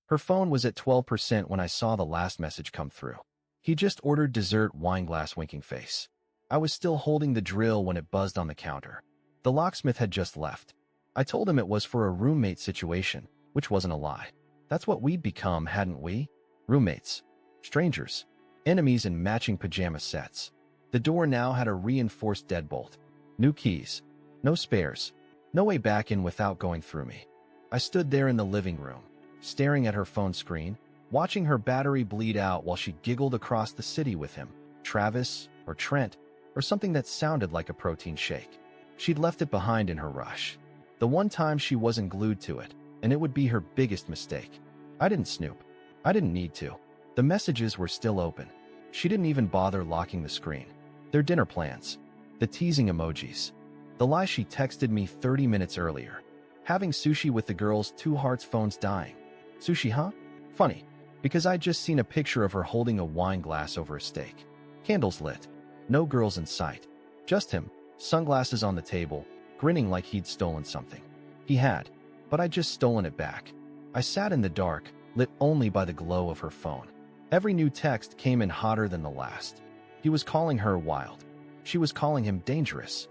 Her phone was at 12% when I saw the last message come through. He just ordered dessert, wine glass, winking face. I was still holding the drill when it buzzed on the counter. The locksmith had just left. I told him it was for a roommate situation, which wasn't a lie. That's what we'd become, hadn't we? Roommates. Strangers. Enemies in matching pajama sets. The door now had a reinforced deadbolt. New keys. No spares. No way back in without going through me. I stood there in the living room, staring at her phone screen, watching her battery bleed out while she giggled across the city with him. Travis, or Trent, or something that sounded like a protein shake. She'd left it behind in her rush. The one time she wasn't glued to it, and it would be her biggest mistake. I didn't snoop. I didn't need to. The messages were still open. She didn't even bother locking the screen. Their dinner plans. The teasing emojis. The lie she texted me 30 minutes earlier. Having sushi with the girls, 2 hearts, phones dying. Sushi, huh? Funny, because I'd just seen a picture of her holding a wine glass over a steak. Candles lit. No girls in sight. Just him, sunglasses on the table, grinning like he'd stolen something. He had, but I'd just stolen it back. I sat in the dark, lit only by the glow of her phone. Every new text came in hotter than the last. He was calling her wild. She was calling him dangerous.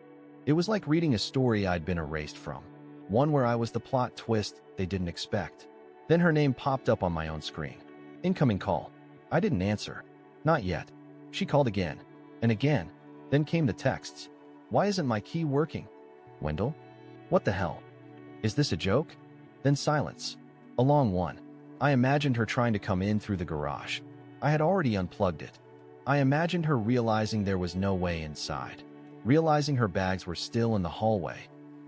It was like reading a story I'd been erased from. One where I was the plot twist they didn't expect. Then her name popped up on my own screen. Incoming call. I didn't answer. Not yet. She called again. And again. Then came the texts. Why isn't my key working? Wendell? What the hell? Is this a joke? Then silence. A long one. I imagined her trying to come in through the garage. I had already unplugged it. I imagined her realizing there was no way inside. Realizing her bags were still in the hallway.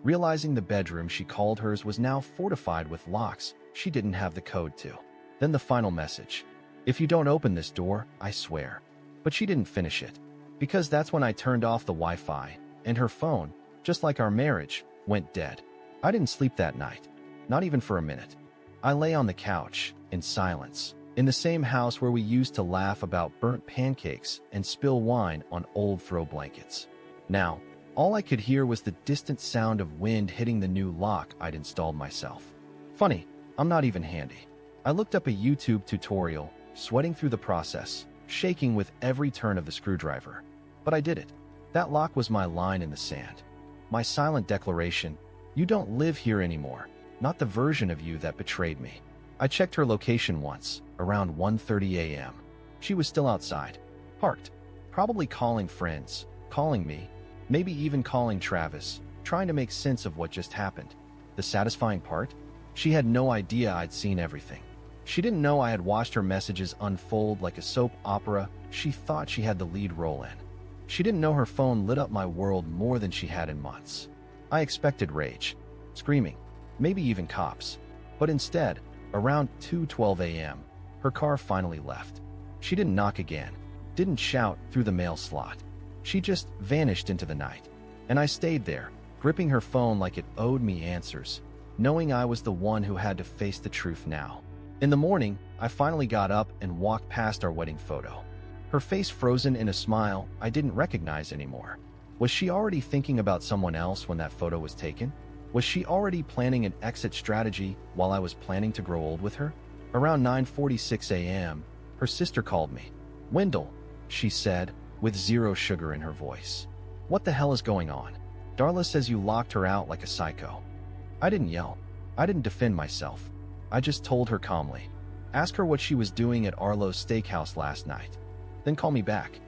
Realizing the bedroom she called hers was now fortified with locks she didn't have the code to. Then the final message. If you don't open this door, I swear. But she didn't finish it. Because that's when I turned off the Wi-Fi, and her phone, just like our marriage, went dead. I didn't sleep that night. Not even for a minute. I lay on the couch, in silence, in the same house where we used to laugh about burnt pancakes and spill wine on old throw blankets. Now, all I could hear was the distant sound of wind hitting the new lock I'd installed myself. Funny, I'm not even handy. I looked up a YouTube tutorial, sweating through the process, shaking with every turn of the screwdriver. But I did it. That lock was my line in the sand. My silent declaration, you don't live here anymore, not the version of you that betrayed me. I checked her location once, around 1:30 a.m. She was still outside, parked, probably calling friends, calling me, maybe even calling Travis, trying to make sense of what just happened. The satisfying part? She had no idea I'd seen everything. She didn't know I had watched her messages unfold like a soap opera she thought she had the lead role in. She didn't know her phone lit up my world more than she had in months. I expected rage, screaming, maybe even cops. But instead, around 2:12 a.m., her car finally left. She didn't knock again, didn't shout through the mail slot. She just vanished into the night. And I stayed there, gripping her phone like it owed me answers, knowing I was the one who had to face the truth now. In the morning, I finally got up and walked past our wedding photo. Her face frozen in a smile I didn't recognize anymore. Was she already thinking about someone else when that photo was taken? Was she already planning an exit strategy while I was planning to grow old with her? Around 9:46 a.m., her sister called me. Wendell, she said, with zero sugar in her voice. What the hell is going on? Darla says you locked her out like a psycho. I didn't yell. I didn't defend myself. I just told her calmly. Ask her what she was doing at Arlo's Steakhouse last night. Then call me back.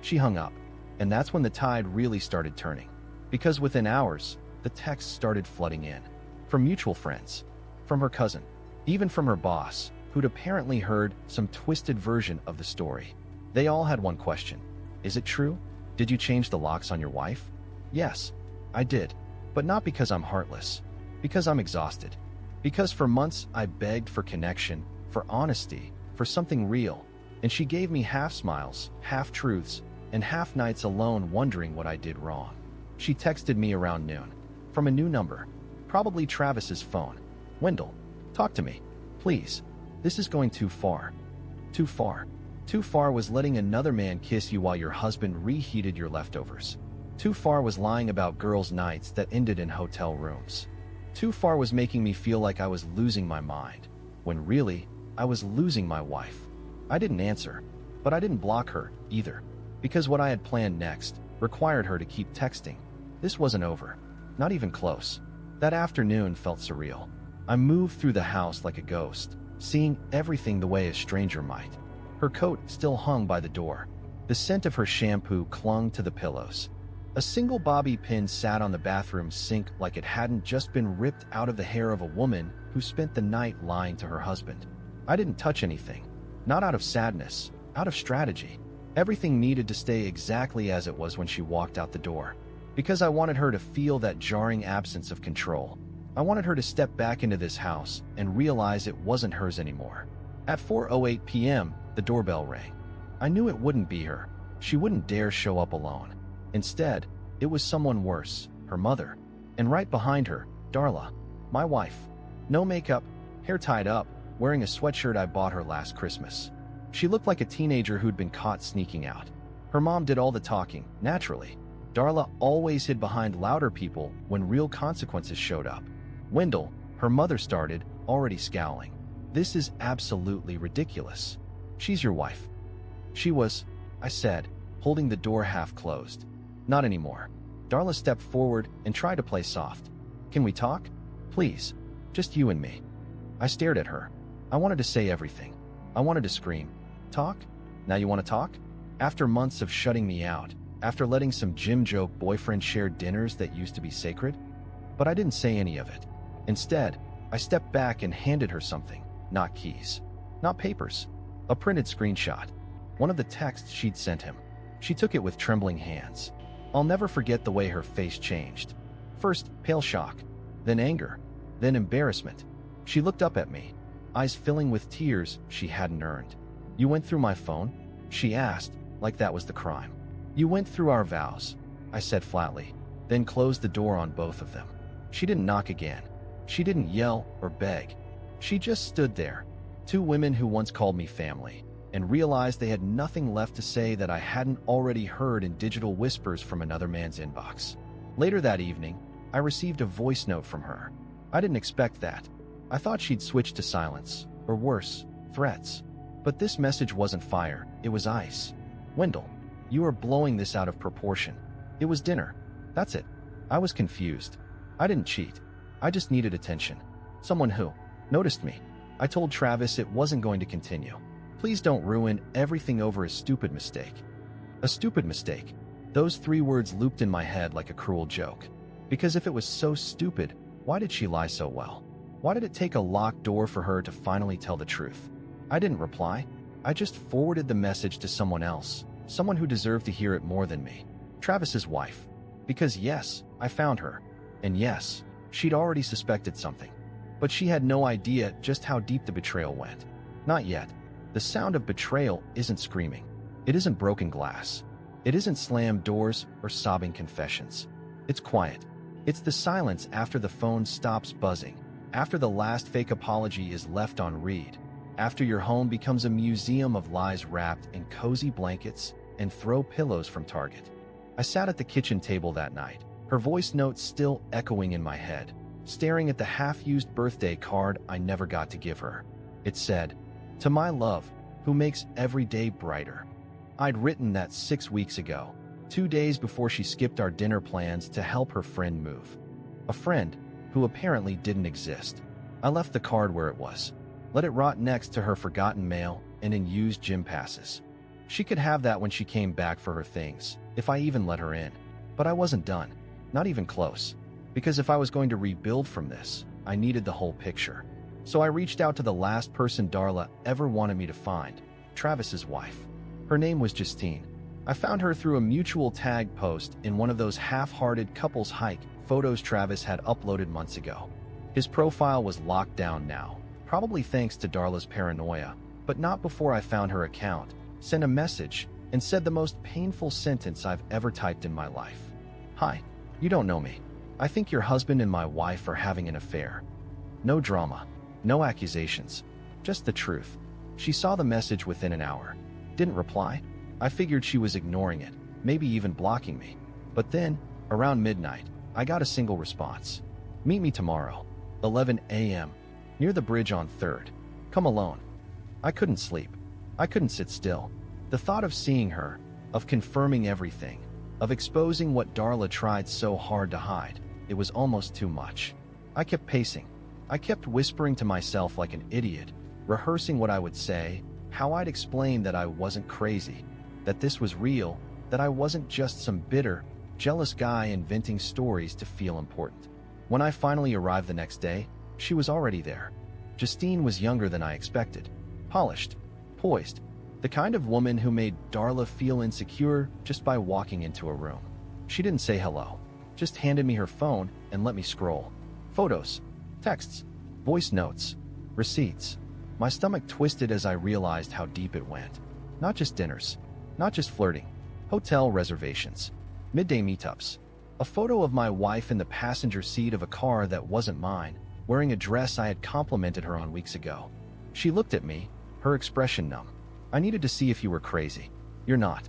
She hung up, and that's when the tide really started turning. Because within hours, the texts started flooding in. From mutual friends, from her cousin, even from her boss, who'd apparently heard some twisted version of the story. They all had one question. Is it true? Did you change the locks on your wife? Yes, I did. But not because I'm heartless. Because I'm exhausted. Because for months I begged for connection, for honesty, for something real. And she gave me half smiles, half truths, and half nights alone wondering what I did wrong. She texted me around noon. From a new number. Probably Travis's phone. Wendell, talk to me. Please. This is going too far. Too far. Too far was letting another man kiss you while your husband reheated your leftovers. Too far was lying about girls' nights that ended in hotel rooms. Too far was making me feel like I was losing my mind, when really, I was losing my wife. I didn't answer, but I didn't block her either, because what I had planned next required her to keep texting. This wasn't over, not even close. That afternoon felt surreal. I moved through the house like a ghost, seeing everything the way a stranger might. Her coat still hung by the door. The scent of her shampoo clung to the pillows. A single bobby pin sat on the bathroom sink like it hadn't just been ripped out of the hair of a woman who spent the night lying to her husband. I didn't touch anything. Not out of sadness, out of strategy. Everything needed to stay exactly as it was when she walked out the door. Because I wanted her to feel that jarring absence of control. I wanted her to step back into this house and realize it wasn't hers anymore. At 4:08 p.m., the doorbell rang. I knew it wouldn't be her. She wouldn't dare show up alone. Instead, it was someone worse, her mother. And right behind her, Darla, my wife. No makeup, hair tied up, wearing a sweatshirt I bought her last Christmas. She looked like a teenager who'd been caught sneaking out. Her mom did all the talking, naturally. Darla always hid behind louder people when real consequences showed up. Wendell, her mother started, already scowling. This is absolutely ridiculous. She's your wife. She was, I said, holding the door half closed. Not anymore. Darla stepped forward and tried to play soft. Can we talk? Please. Just you and me. I stared at her. I wanted to say everything. I wanted to scream. Talk? Now you want to talk? After months of shutting me out, after letting some gym joke boyfriend share dinners that used to be sacred? But I didn't say any of it. Instead, I stepped back and handed her something. Not keys. Not papers. A printed screenshot. One of the texts she'd sent him. She took it with trembling hands. I'll never forget the way her face changed. First, pale shock. Then anger. Then embarrassment. She looked up at me, eyes filling with tears she hadn't earned. You went through my phone? She asked, like that was the crime. You went through our vows, I said flatly, then closed the door on both of them. She didn't knock again. She didn't yell or beg. She just stood there, two women who once called me family, and realized they had nothing left to say that I hadn't already heard in digital whispers from another man's inbox. Later that evening, I received a voice note from her. I didn't expect that. I thought she'd switch to silence, or worse, threats. But this message wasn't fire, it was ice. Wendell, you are blowing this out of proportion. It was dinner. That's it. I was confused. I didn't cheat. I just needed attention. Someone who noticed me. I told Travis it wasn't going to continue. Please don't ruin everything over a stupid mistake. A stupid mistake. Those 3 words looped in my head like a cruel joke. Because if it was so stupid, why did she lie so well? Why did it take a locked door for her to finally tell the truth? I didn't reply. I just forwarded the message to someone else, someone who deserved to hear it more than me. Travis's wife. Because yes, I found her. And yes, she'd already suspected something. But she had no idea just how deep the betrayal went. Not yet. The sound of betrayal isn't screaming. It isn't broken glass. It isn't slammed doors or sobbing confessions. It's quiet. It's the silence after the phone stops buzzing, after the last fake apology is left on read, after your home becomes a museum of lies wrapped in cozy blankets and throw pillows from Target. I sat at the kitchen table that night, her voice notes still echoing in my head, staring at the half-used birthday card I never got to give her. It said, "To my love, who makes every day brighter." I'd written that 6 weeks ago, 2 days before she skipped our dinner plans to help her friend move. A friend who apparently didn't exist. I left the card where it was. Let it rot next to her forgotten mail and in used gym passes. She could have that when she came back for her things, if I even let her in. But I wasn't done. Not even close. Because if I was going to rebuild from this, I needed the whole picture. So I reached out to the last person Darla ever wanted me to find, Travis's wife. Her name was Justine. I found her through a mutual tag post in one of those half-hearted couples hike photos Travis had uploaded months ago. His profile was locked down now, probably thanks to Darla's paranoia, but not before I found her account, sent a message, and said the most painful sentence I've ever typed in my life. "Hi, you don't know me. I think your husband and my wife are having an affair." No drama, no accusations, just the truth. She saw the message within an hour. Didn't reply. I figured she was ignoring it, maybe even blocking me. But then, around midnight, I got a single response. "Meet me tomorrow, 11 a.m., near the bridge on 3rd. Come alone." I couldn't sleep. I couldn't sit still. The thought of seeing her, of confirming everything, of exposing what Darla tried so hard to hide, it was almost too much. I kept pacing. I kept whispering to myself like an idiot, rehearsing what I would say, how I'd explain that I wasn't crazy, that this was real, that I wasn't just some bitter, jealous guy inventing stories to feel important. When I finally arrived the next day, she was already there. Justine was younger than I expected, polished, poised, the kind of woman who made Darla feel insecure just by walking into a room. She didn't say hello, just handed me her phone and let me scroll. Photos, texts, voice notes, receipts. My stomach twisted as I realized how deep it went. Not just dinners, not just flirting, hotel reservations, midday meetups. A photo of my wife in the passenger seat of a car that wasn't mine, wearing a dress I had complimented her on weeks ago. She looked at me, her expression numb. I needed to see if you were crazy. You're not.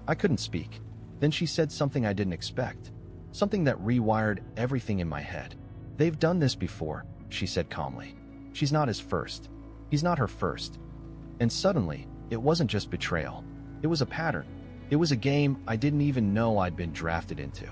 I couldn't speak. Then she said something I didn't expect, something that rewired everything in my head. They've done this before, she said calmly. She's not his first. He's not her first. And suddenly, it wasn't just betrayal. It was a pattern. It was a game I didn't even know I'd been drafted into.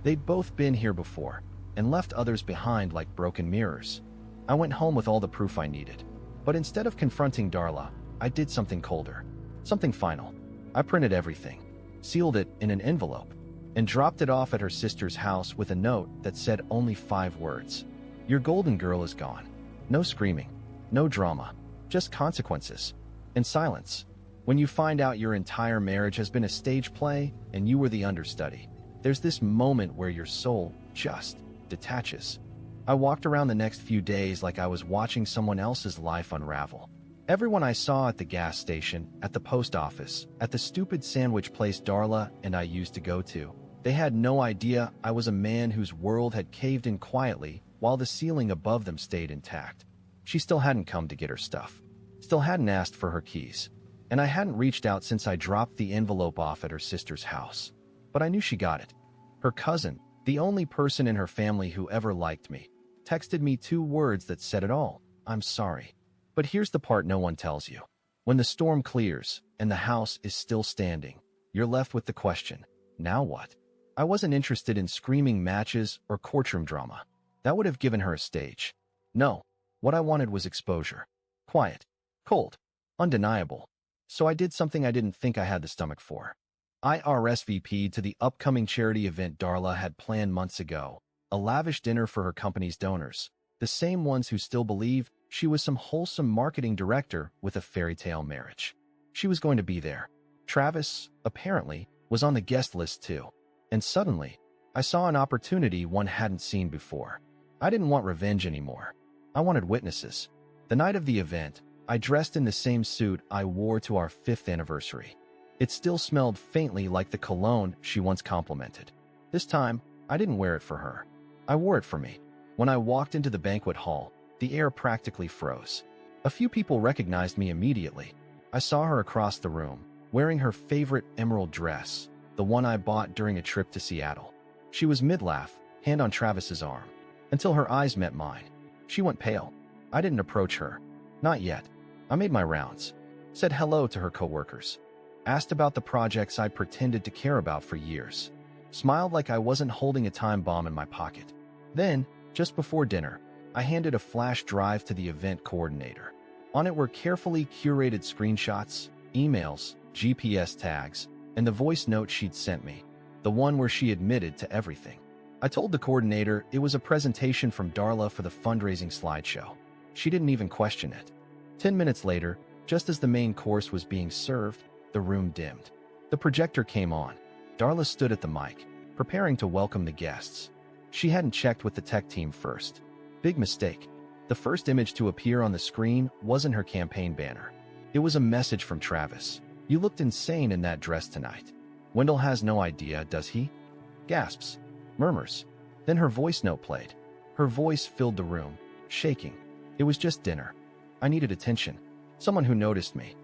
They'd both been here before, and left others behind like broken mirrors. I went home with all the proof I needed. But instead of confronting Darla, I did something colder, something final. I printed everything, sealed it in an envelope, and dropped it off at her sister's house with a note that said only 5 words. Your golden girl is gone. No screaming, no drama, just consequences and silence. When you find out your entire marriage has been a stage play and you were the understudy, there's this moment where your soul just detaches. I walked around the next few days like I was watching someone else's life unravel. Everyone I saw at the gas station, at the post office, at the stupid sandwich place Darla and I used to go to, they had no idea I was a man whose world had caved in quietly while the ceiling above them stayed intact. She still hadn't come to get her stuff, still hadn't asked for her keys, and I hadn't reached out since I dropped the envelope off at her sister's house. But I knew she got it. Her cousin, the only person in her family who ever liked me, texted me 2 words that said it all. I'm sorry. But here's the part no one tells you. When the storm clears and the house is still standing, you're left with the question, now what? I wasn't interested in screaming matches or courtroom drama. That would have given her a stage. No, what I wanted was exposure. Quiet, cold, undeniable. So I did something I didn't think I had the stomach for. I RSVP'd to the upcoming charity event Darla had planned months ago, a lavish dinner for her company's donors, the same ones who still believe she was some wholesome marketing director with a fairy tale marriage. She was going to be there. Travis, apparently, was on the guest list too. And suddenly, I saw an opportunity one hadn't seen before. I didn't want revenge anymore. I wanted witnesses. The night of the event, I dressed in the same suit I wore to our 5th anniversary. It still smelled faintly like the cologne she once complimented. This time, I didn't wear it for her. I wore it for me. When I walked into the banquet hall, the air practically froze. A few people recognized me immediately. I saw her across the room, wearing her favorite emerald dress, the one I bought during a trip to Seattle. She was mid-laugh, hand on Travis's arm, until her eyes met mine. She went pale. I didn't approach her. Not yet. I made my rounds, said hello to her coworkers, asked about the projects I pretended to care about for years, smiled like I wasn't holding a time bomb in my pocket. Then, just before dinner, I handed a flash drive to the event coordinator. On it were carefully curated screenshots, emails, GPS tags, and the voice note she'd sent me, the one where she admitted to everything. I told the coordinator it was a presentation from Darla for the fundraising slideshow. She didn't even question it. 10 minutes later, just as the main course was being served, the room dimmed. The projector came on. Darla stood at the mic, preparing to welcome the guests. She hadn't checked with the tech team first. Big mistake. The first image to appear on the screen wasn't her campaign banner. It was a message from Travis. You looked insane in that dress tonight. Wendell has no idea, does he? Gasps. Murmurs. Then her voice note played. Her voice filled the room, shaking. It was just dinner. I needed attention. Someone who noticed me.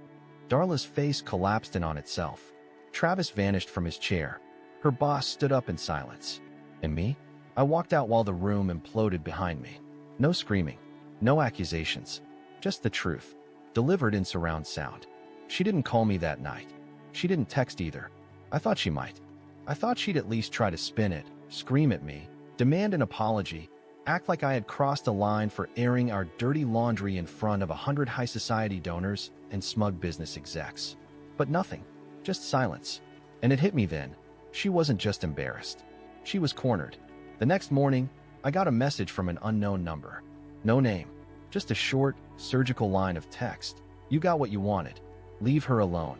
Darla's face collapsed in on itself. Travis vanished from his chair. Her boss stood up in silence. And me? I walked out while the room imploded behind me. No screaming. No accusations. Just the truth. delivered in surround sound. She didn't call me that night. She didn't text either. I thought she might. I thought she'd at least try to spin it, scream at me, demand an apology, act like I had crossed a line for airing our dirty laundry in front of 100 high society donors and smug business execs. But nothing. Just silence. And it hit me then. She wasn't just embarrassed. She was cornered. The next morning, I got a message from an unknown number. No name. Just a short, surgical line of text. You got what you wanted. Leave her alone.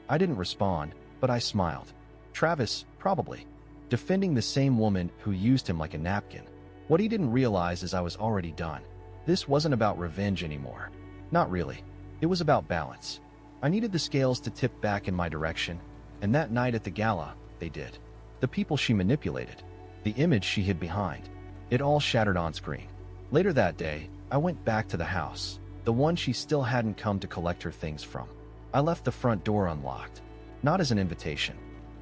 I didn't respond, but I smiled. Travis, probably. Defending the same woman who used him like a napkin. What he didn't realize is I was already done. This wasn't about revenge anymore. Not really. It was about balance. I needed the scales to tip back in my direction, and that night at the gala, they did. The people she manipulated. The image she hid behind. It all shattered on screen. Later that day, I went back to the house, the one she still hadn't come to collect her things from. I left the front door unlocked. Not as an invitation.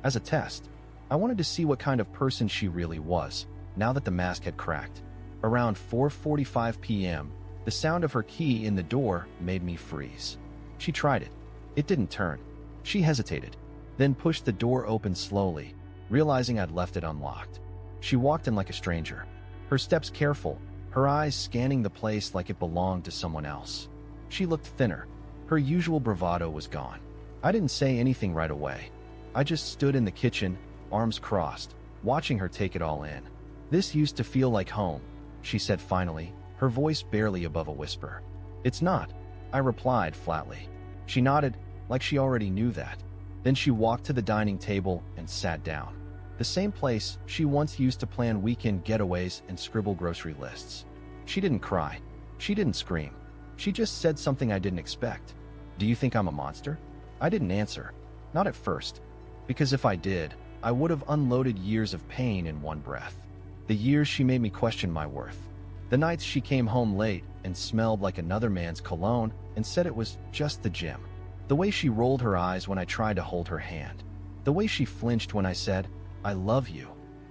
As a test. I wanted to see what kind of person she really was, now that the mask had cracked. Around 4:45 p.m., the sound of her key in the door made me freeze. She tried it. It didn't turn. She hesitated, then pushed the door open slowly, realizing I'd left it unlocked. She walked in like a stranger, her steps careful, her eyes scanning the place like it belonged to someone else. She looked thinner. Her usual bravado was gone. I didn't say anything right away. I just stood in the kitchen, arms crossed, watching her take it all in. "This used to feel like home," she said finally, her voice barely above a whisper. "It's not," I replied flatly. She nodded, like she already knew that. Then she walked to the dining table and sat down. The same place she once used to plan weekend getaways and scribble grocery lists. She didn't cry. She didn't scream. She just said something I didn't expect. "Do you think I'm a monster?" I didn't answer. Not at first. Because if I did, I would have unloaded years of pain in one breath. The years she made me question my worth. The nights she came home late and smelled like another man's cologne and said it was just the gym. The way she rolled her eyes when I tried to hold her hand. The way she flinched when I said, "I love you."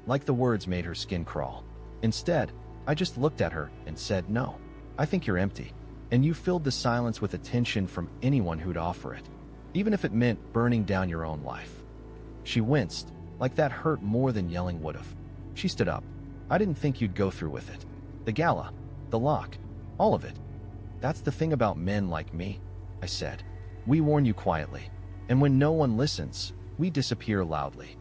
Like the words made her skin crawl. Instead, I just looked at her and said, "No, I think you're empty." And you filled the silence with attention from anyone who'd offer it, even if it meant burning down your own life. She winced, like that hurt more than yelling would've. She stood up. "I didn't think you'd go through with it. The gala, the lock, all of it. That's the thing about men like me," I said. "We warn you quietly, and when no one listens, we disappear loudly."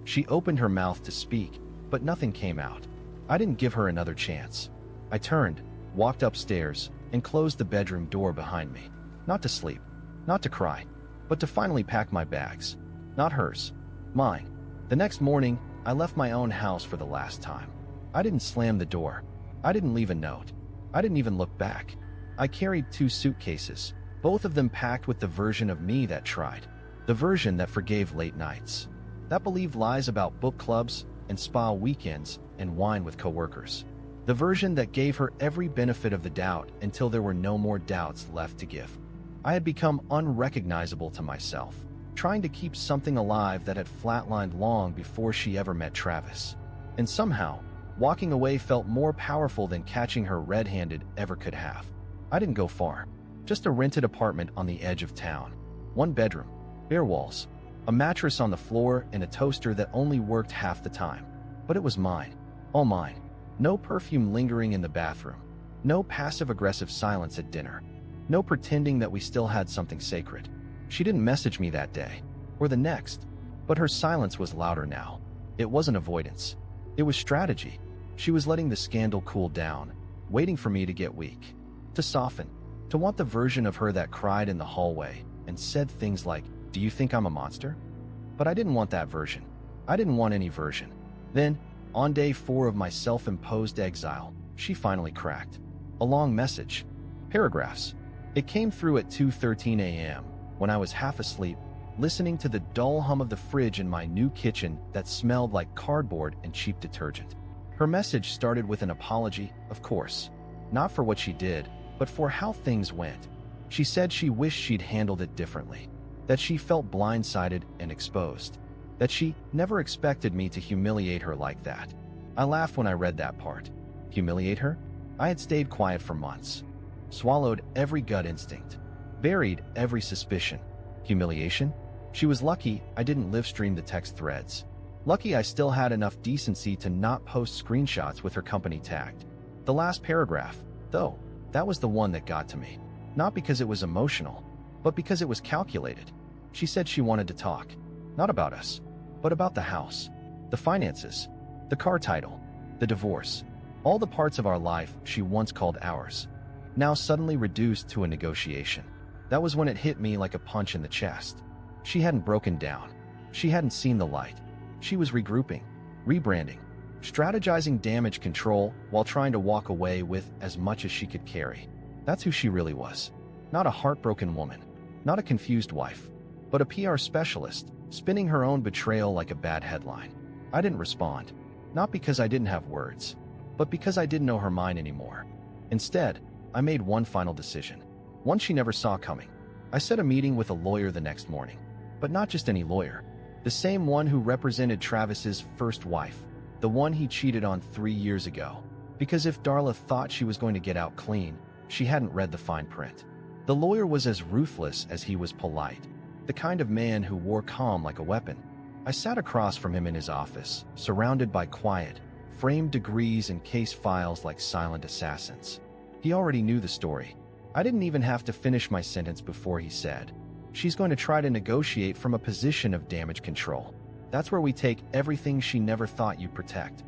She opened her mouth to speak, but nothing came out. I didn't give her another chance. I turned, walked upstairs, and closed the bedroom door behind me. Not to sleep, not to cry, but to finally pack my bags. Not hers, mine. The next morning, I left my own house for the last time. I didn't slam the door. I didn't leave a note. I didn't even look back. I carried 2 suitcases, both of them packed with the version of me that tried. The version that forgave late nights. That believed lies about book clubs and spa weekends and wine with coworkers. The version that gave her every benefit of the doubt until there were no more doubts left to give. I had become unrecognizable to myself, trying to keep something alive that had flatlined long before she ever met Travis. And somehow, walking away felt more powerful than catching her red-handed ever could have. I didn't go far. Just a rented apartment on the edge of town. 1 bedroom, bare walls, a mattress on the floor, and a toaster that only worked half the time. But it was mine. All mine. No perfume lingering in the bathroom. No passive-aggressive silence at dinner. No pretending that we still had something sacred. She didn't message me that day, or the next, but her silence was louder now. It wasn't avoidance. It was strategy. She was letting the scandal cool down, waiting for me to get weak, to soften, to want the version of her that cried in the hallway and said things like, "Do you think I'm a monster?" But I didn't want that version. I didn't want any version. Then, on day 4 of my self-imposed exile, she finally cracked. A long message. Paragraphs. It came through at 2:13 a.m., when I was half asleep, listening to the dull hum of the fridge in my new kitchen that smelled like cardboard and cheap detergent. Her message started with an apology, of course. Not for what she did, but for how things went. She said she wished she'd handled it differently. That she felt blindsided and exposed. That she never expected me to humiliate her like that. I laughed when I read that part. Humiliate her? I had stayed quiet for months. Swallowed every gut instinct. buried every suspicion. Humiliation? She was lucky I didn't live stream the text threads. Lucky I still had enough decency to not post screenshots with her company tagged. The last paragraph, though, that was the one that got to me. Not because it was emotional, but because it was calculated. She said she wanted to talk. Not about us, but about the house, the finances, the car title, the divorce, all the parts of our life she once called ours, now suddenly reduced to a negotiation. That was when it hit me like a punch in the chest. She hadn't broken down. She hadn't seen the light. She was regrouping, rebranding, strategizing damage control while trying to walk away with as much as she could carry. That's who she really was. Not a heartbroken woman, not a confused wife, but a PR specialist, spinning her own betrayal like a bad headline. I didn't respond, not because I didn't have words, but because I didn't know her mind anymore. Instead, I made one final decision, one she never saw coming. I set a meeting with a lawyer the next morning, but not just any lawyer, the same one who represented Travis's first wife, the one he cheated on 3 years ago. Because if Darla thought she was going to get out clean, she hadn't read the fine print. The lawyer was as ruthless as he was polite, the kind of man who wore calm like a weapon. I sat across from him in his office, surrounded by quiet, framed degrees and case files like silent assassins. He already knew the story. I didn't even have to finish my sentence before he said, "She's going to try to negotiate from a position of damage control. That's where we take everything she never thought you'd protect."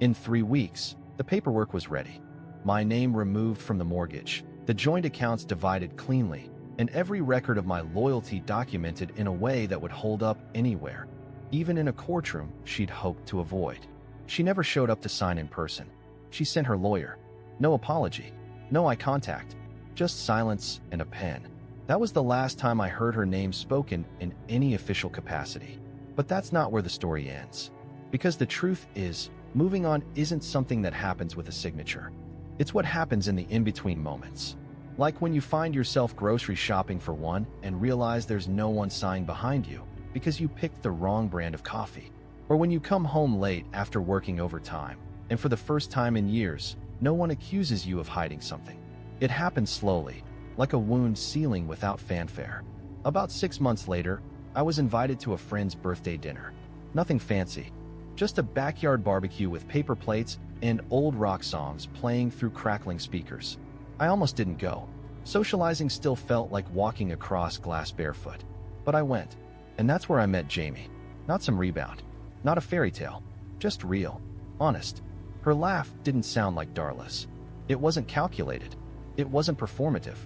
In 3 weeks, the paperwork was ready. My name removed from the mortgage, the joint accounts divided cleanly, and every record of my loyalty documented in a way that would hold up anywhere, even in a courtroom she'd hoped to avoid. She never showed up to sign in person. She sent her lawyer. No apology, no eye contact, just silence and a pen. That was the last time I heard her name spoken in any official capacity. But that's not where the story ends. Because the truth is, moving on isn't something that happens with a signature. It's what happens in the in-between moments. Like when you find yourself grocery shopping for one and realize there's no one sighing behind you because you picked the wrong brand of coffee. Or when you come home late after working overtime, and for the first time in years, no one accuses you of hiding something. It happens slowly, like a wound sealing without fanfare. About 6 months later, I was invited to a friend's birthday dinner. Nothing fancy, just a backyard barbecue with paper plates and old rock songs playing through crackling speakers. I almost didn't go. Socializing still felt like walking across glass barefoot. But I went, and that's where I met Jamie. Not some rebound, not a fairy tale, just real, honest. Her laugh didn't sound like Darla's. It wasn't calculated. It wasn't performative.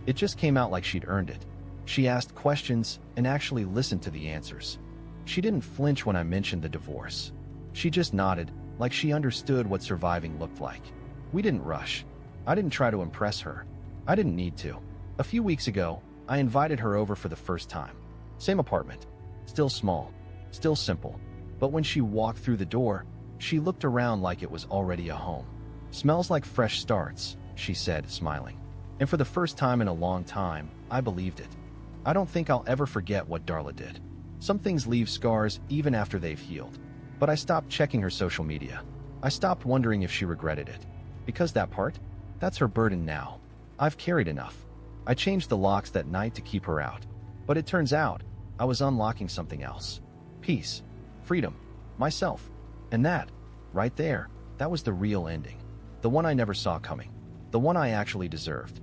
It just came out like she'd earned it. She asked questions and actually listened to the answers. She didn't flinch when I mentioned the divorce. She just nodded, like she understood what surviving looked like. We didn't rush. I didn't try to impress her. I didn't need to. A few weeks ago, I invited her over for the first time. Same apartment. Still small. Still simple. But when she walked through the door, she looked around like it was already a home. "Smells like fresh starts," she said, smiling. And for the first time in a long time, I believed it. I don't think I'll ever forget what Darla did. Some things leave scars even after they've healed. But I stopped checking her social media. I stopped wondering if she regretted it. Because that part? That's her burden now. I've carried enough. I changed the locks that night to keep her out. But it turns out, I was unlocking something else. Peace. Freedom. Myself. And that, right there, that was the real ending. The one I never saw coming. The one I actually deserved.